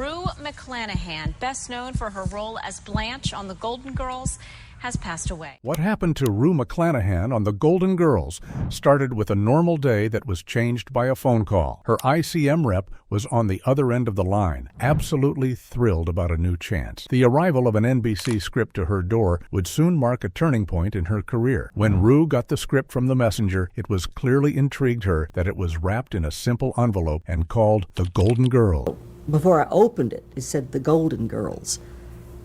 Rue McClanahan, best known for her role as Blanche on The Golden Girls, has passed away. What happened to Rue McClanahan on The Golden Girls started with a normal day that was changed by a phone call. Her ICM rep was on the other end of the line, absolutely thrilled about a new chance. The arrival of an NBC script to her door would soon mark a turning point in her career. When Rue got the script from the messenger, it was clearly intrigued her that it was wrapped in a simple envelope and called The Golden Girls. Before I opened it, it said The Golden Girls.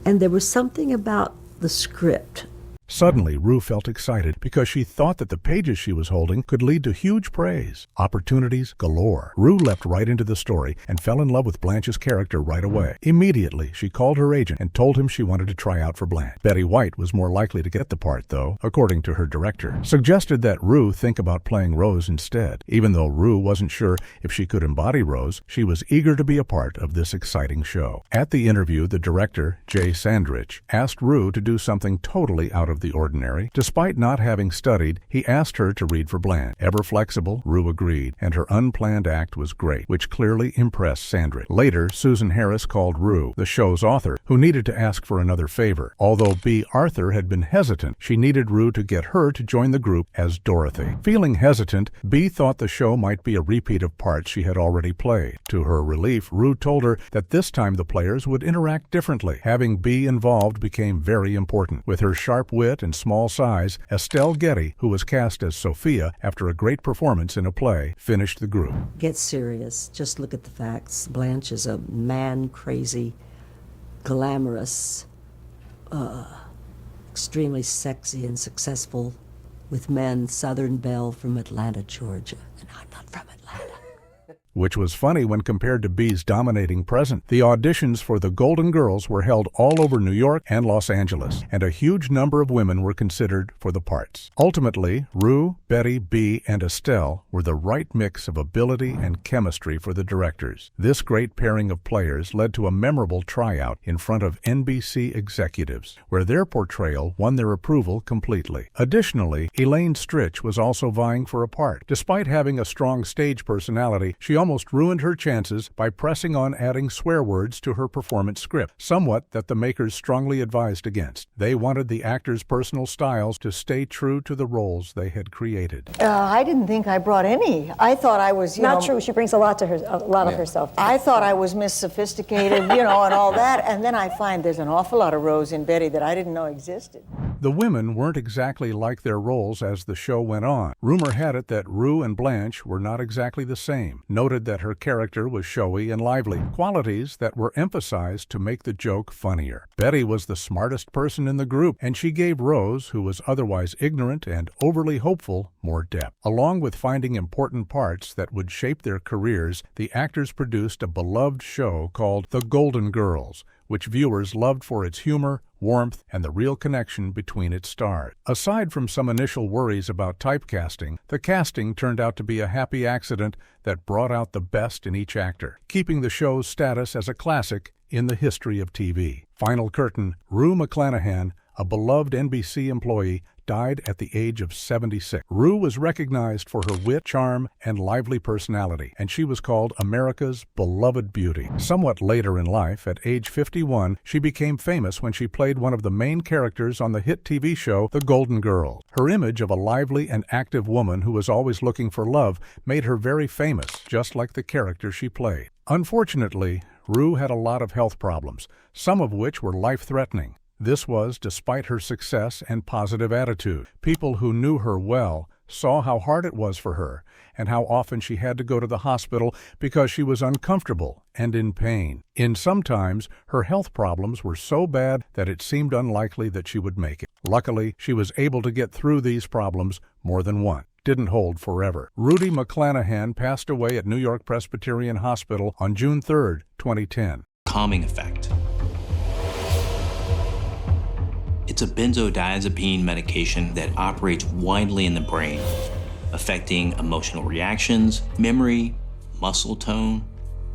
And there was something about the script. Suddenly, Rue felt excited because she thought that the pages she was holding could lead to huge praise. Opportunities galore. Rue leapt right into the story and fell in love with Blanche's character right away. Immediately, she called her agent and told him she wanted to try out for Blanche. Betty White was more likely to get the part, though, according to her director. Suggested that Rue think about playing Rose instead. Even though Rue wasn't sure if she could embody Rose, she was eager to be a part of this exciting show. At the interview, the director, Jay Sandrich, asked Rue to do something totally out of the ordinary. Despite not having studied, he asked her to read for Blanche. Ever flexible, Rue agreed, and her unplanned act was great, which clearly impressed Sandrich. Later, Susan Harris called Rue, the show's author, who needed to ask for another favor. Although B. Arthur had been hesitant, she needed Rue to get her to join the group as Dorothy. Feeling hesitant, B. thought the show might be a repeat of parts she had already played. To her relief, Rue told her that this time the players would interact differently. Having B. involved became very important. With her sharp wit and small size, Estelle Getty, who was cast as Sophia after a great performance in a play, finished the group. Get serious. Just look at the facts. Blanche is a man-crazy, glamorous, extremely sexy and successful with men Southern belle from Atlanta, Georgia. And I'm not from Atlanta. Which was funny when compared to B's dominating present. The auditions for The Golden Girls were held all over New York and Los Angeles, and a huge number of women were considered for the parts. Ultimately, Rue, Betty, B, and Estelle were the right mix of ability and chemistry for the directors. This great pairing of players led to a memorable tryout in front of NBC executives, where their portrayal won their approval completely. Additionally, Elaine Stritch was also vying for a part. Despite having a strong stage personality, she almost ruined her chances by pressing on adding swear words to her performance script, somewhat that the makers strongly advised against. They wanted the actors' personal styles to stay true to the roles they had created. I didn't think I brought any. I thought I was, Not true. She brings a lot to her, a lot of herself. I thought I was Miss Sophisticated, and all that, and then I find there's an awful lot of Rose in Betty that I didn't know existed. The women weren't exactly like their roles as the show went on. Rumor had it that Rue and Blanche were not exactly the same. Noted that her character was showy and lively, qualities that were emphasized to make the joke funnier. Betty was the smartest person in the group, and she gave Rose, who was otherwise ignorant and overly hopeful, more depth. Along with finding important parts that would shape their careers, the actors produced a beloved show called The Golden Girls, which viewers loved for its humor, warmth, and the real connection between its stars. Aside from some initial worries about typecasting, the casting turned out to be a happy accident that brought out the best in each actor, keeping the show's status as a classic in the history of TV. Final curtain, Rue McClanahan, a beloved NBC employee, died at the age of 76. Rue was recognized for her wit, charm, and lively personality, and she was called America's beloved beauty. Somewhat later in life, at age 51, she became famous when she played one of the main characters on the hit TV show The Golden Girls. Her image of a lively and active woman who was always looking for love made her very famous, just like the character she played. Unfortunately, Rue had a lot of health problems, some of which were life-threatening. This was despite her success and positive attitude. People who knew her well saw how hard it was for her and how often she had to go to the hospital because she was uncomfortable and in pain. Sometimes her health problems were so bad that it seemed unlikely that she would make it. Luckily, she was able to get through these problems more than once. Didn't hold forever. Rue McClanahan passed away at New York Presbyterian Hospital on June 3, 2010. Calming effect. It's a benzodiazepine medication that operates widely in the brain, affecting emotional reactions, memory, muscle tone,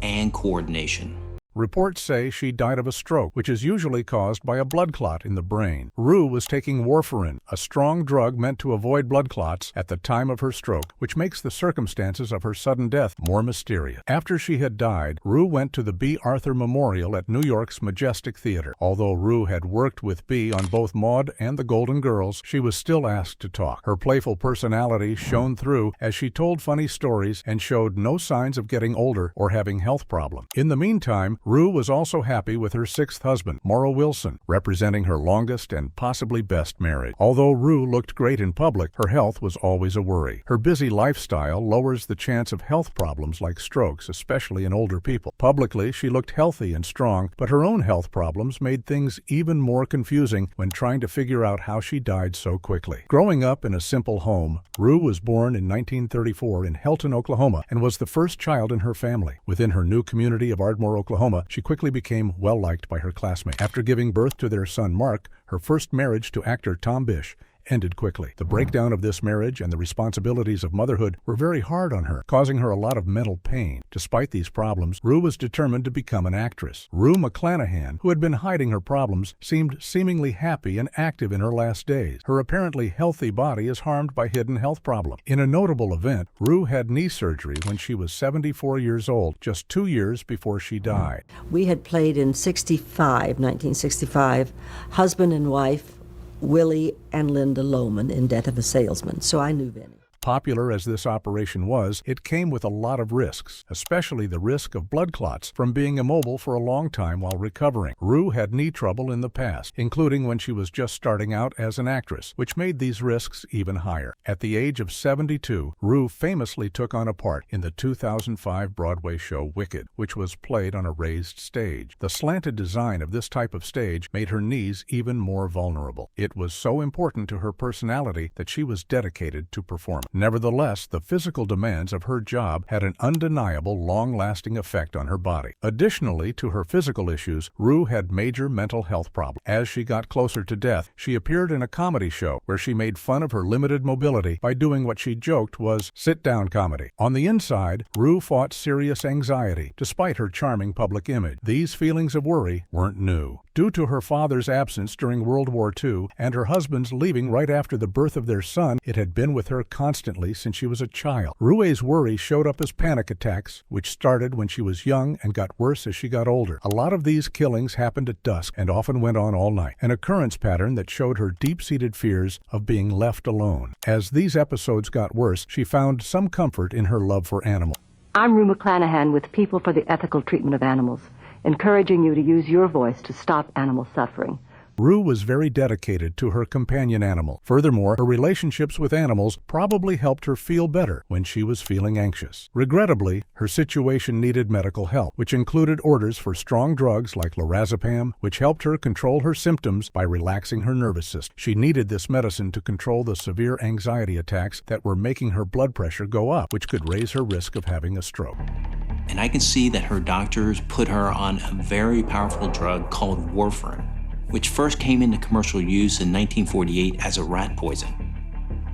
and coordination. Reports say she died of a stroke, which is usually caused by a blood clot in the brain. Rue was taking warfarin, a strong drug meant to avoid blood clots, at the time of her stroke, which makes the circumstances of her sudden death more mysterious. After she had died, Rue went to the B. Arthur Memorial at New York's Majestic Theater. Although Rue had worked with B on both Maude and The Golden Girls, she was still asked to talk. Her playful personality shone through as she told funny stories and showed no signs of getting older or having health problems. In the meantime, Rue was also happy with her sixth husband, Morrow Wilson, representing her longest and possibly best marriage. Although Rue looked great in public, her health was always a worry. Her busy lifestyle lowers the chance of health problems like strokes, especially in older people. Publicly, she looked healthy and strong, but her own health problems made things even more confusing when trying to figure out how she died so quickly. Growing up in a simple home, Rue was born in 1934 in Helton, Oklahoma, and was the first child in her family. Within her new community of Ardmore, Oklahoma, she quickly became well-liked by her classmates. After giving birth to their son Mark, her first marriage to actor Tom Bish ended quickly. The breakdown of this marriage and the responsibilities of motherhood were very hard on her, causing her a lot of mental pain. Despite these problems, Rue was determined to become an actress. Rue McClanahan, who had been hiding her problems, seemed seemingly happy and active in her last days. Her apparently healthy body is harmed by hidden health problems. In a notable event, Rue had knee surgery when she was 74 years old, just 2 years before she died. We had played in 1965, husband and wife, Willie and Linda Lohman in Death of a Salesman, so I knew Vinnie. Popular as this operation was, it came with a lot of risks, especially the risk of blood clots from being immobile for a long time while recovering. Rue had knee trouble in the past, including when she was just starting out as an actress, which made these risks even higher. At the age of 72, Rue famously took on a part in the 2005 Broadway show Wicked, which was played on a raised stage. The slanted design of this type of stage made her knees even more vulnerable. It was so important to her personality that she was dedicated to performance. Nevertheless, the physical demands of her job had an undeniable, long-lasting effect on her body. Additionally to her physical issues, Rue had major mental health problems. As she got closer to death, she appeared in a comedy show where she made fun of her limited mobility by doing what she joked was sit-down comedy. On the inside, Rue fought serious anxiety, despite her charming public image. These feelings of worry weren't new. Due to her father's absence during World War II and her husband's leaving right after the birth of their son, it had been with her constantly since she was a child. Rue's worry showed up as panic attacks, which started when she was young and got worse as she got older. A lot of these killings happened at dusk and often went on all night, an occurrence pattern that showed her deep-seated fears of being left alone. As these episodes got worse, she found some comfort in her love for animals. I'm Rue McClanahan with People for the Ethical Treatment of Animals, encouraging you to use your voice to stop animal suffering. Rue was very dedicated to her companion animal. Furthermore, her relationships with animals probably helped her feel better when she was feeling anxious. Regrettably, her situation needed medical help, which included orders for strong drugs like lorazepam, which helped her control her symptoms by relaxing her nervous system. She needed this medicine to control the severe anxiety attacks that were making her blood pressure go up, which could raise her risk of having a stroke. And I can see that her doctors put her on a very powerful drug called warfarin, which first came into commercial use in 1948 as a rat poison.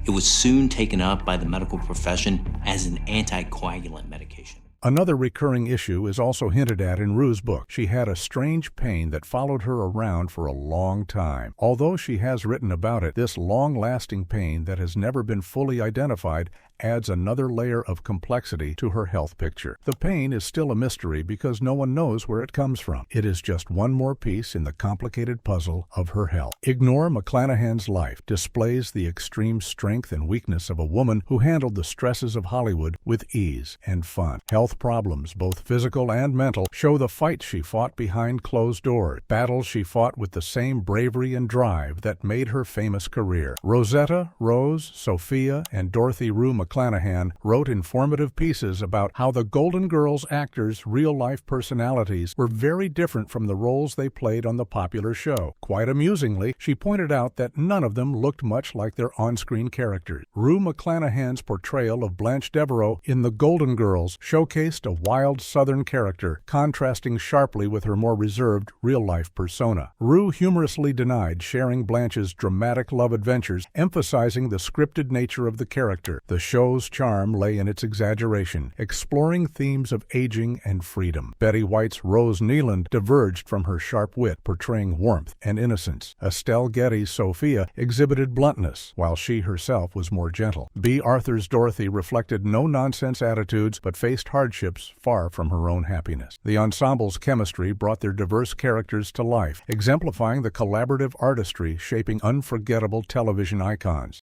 It was soon taken up by the medical profession as an anticoagulant medication. Another recurring issue is also hinted at in Rue's book. She had a strange pain that followed her around for a long time. Although she has written about it, this long-lasting pain that has never been fully identified adds another layer of complexity to her health picture. The pain is still a mystery because no one knows where it comes from. It is just one more piece in the complicated puzzle of her health. Ignore McClanahan's life displays the extreme strength and weakness of a woman who handled the stresses of Hollywood with ease and fun. Health problems, both physical and mental, show the fights she fought behind closed doors, battles she fought with the same bravery and drive that made her famous career. Rosetta, Rose, Sophia, and Dorothy Rue McClanahan wrote informative pieces about how the Golden Girls actors' real-life personalities were very different from the roles they played on the popular show. Quite amusingly, she pointed out that none of them looked much like their on-screen characters. Rue McClanahan's portrayal of Blanche Devereaux in The Golden Girls showcased a wild Southern character, contrasting sharply with her more reserved real-life persona. Rue humorously denied sharing Blanche's dramatic love adventures, emphasizing the scripted nature of the character. The show show's charm lay in its exaggeration, exploring themes of aging and freedom. Betty White's Rose Nealand diverged from her sharp wit, portraying warmth and innocence. Estelle Getty's Sophia exhibited bluntness, while she herself was more gentle. B. Arthur's Dorothy reflected no-nonsense attitudes, but faced hardships far from her own happiness. The ensemble's chemistry brought their diverse characters to life, exemplifying the collaborative artistry shaping unforgettable television icons.